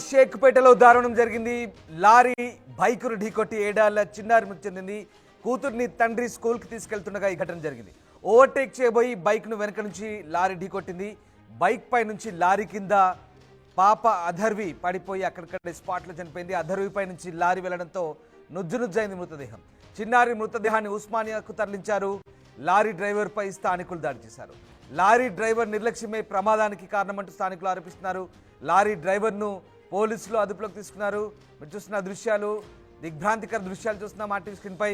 షేక్పేటలో దారుణం జరిగింది. లారీ బైకును ఢీకొట్టి 7 ఏళ్ల చిన్నారి మృతి చెందింది. కూతుర్ని తండ్రి స్కూల్కి తీసుకెళ్తుండగా ఈ ఘటన జరిగింది. ఓవర్టేక్ చేయబోయి బైక్ను వెనక నుంచి లారీ ఢీకొట్టింది. బైక్ పై నుంచి లారీ కింద పాప అధర్వి పడిపోయి అక్కడికక్కడే స్పాట్లో చనిపోయింది. అధర్వి పై నుంచి లారీ వెళ్లడంతో నుజ్జునుజ్జైంది మృతదేహం. చిన్నారి మృతదేహాన్ని ఉస్మానియాకు తరలించారు. లారీ డ్రైవర్పై స్థానికులు దాడి చేశారు. లారీ డ్రైవర్ నిర్లక్ష్యమే ప్రమాదానికి కారణమంటూ స్థానికులు ఆరోపిస్తున్నారు. లారీ డ్రైవర్ను పోలీసులు అదుపులోకి తీసుకున్నారు. మీరు చూస్తున్న దృశ్యాలు, దిగ్భ్రాంతికర దృశ్యాలు చూస్తున్నాం ఆర్టీవీ స్క్రీన్పై.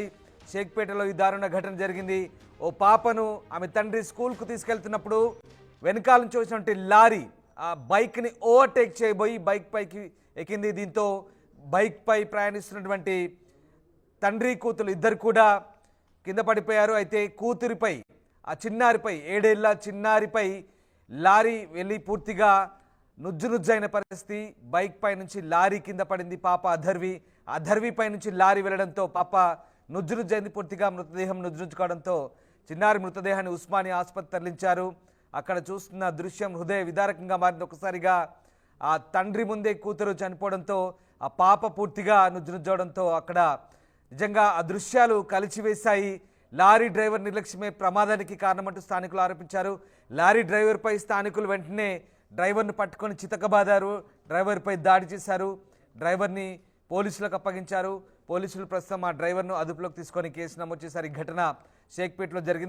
షేక్పేటలో ఈ దారుణ ఘటన జరిగింది. ఓ పాపను ఆమె తండ్రి స్కూల్కు తీసుకెళ్తున్నప్పుడు వెనకాల నుంచి వచ్చినటువంటి లారీ ఆ బైక్ని ఓవర్టేక్ చేయబోయి బైక్ పైకి ఎక్కింది. దీంతో బైక్ పై ప్రయాణిస్తున్నటువంటి తండ్రి కూతురు ఇద్దరు కూడా కింద పడిపోయారు. అయితే కూతురిపై, ఆ చిన్నారిపై, 7 ఏళ్ల చిన్నారిపై లారీ వెళ్ళి పూర్తిగా నుజ్జునుజ్జైన పరిస్థితి. బైక్ పై నుంచి లారీ కింద పడింది పాప అధర్వి పై నుంచి లారీ వెళ్ళడంతో పాప నుజ్జునుజ్జైంది. పూర్తిగా మృతదేహం నుజ్జునుజ్జుకోవడంతో చిన్నారి మృతదేహాన్ని ఉస్మానియా ఆసుపత్రి తరలించారు. అక్కడ చూస్తున్న దృశ్యం హృదయ విదారకంగా మారింది. ఒకసారిగా ఆ తండ్రి ముందే కూతురు చనిపోవడంతో ఆ పాప పూర్తిగా నుజ్జునుజ్జవడంతో అక్కడ నిజంగా ఆ దృశ్యాలు కలిచివేశాయి. లారీ డ్రైవర్ నిర్లక్ష్యమే ప్రమాదానికి కారణమంటూ స్థానికులు ఆరోపించారు. లారీ డ్రైవర్పై స్థానికులు వెంటనే డ్రైవర్ను పట్టుకొని చితకబాదారు. డ్రైవర్పై దాడి చేశారు. డ్రైవర్ని పోలీసులకు అప్పగించారు. పోలీసులు ప్రస్తుతం ఆ డ్రైవర్ను అదుపులోకి తీసుకొని కేసు నమోదు చేశారు. ఈ ఘటన షేక్పేటలో జరిగింది.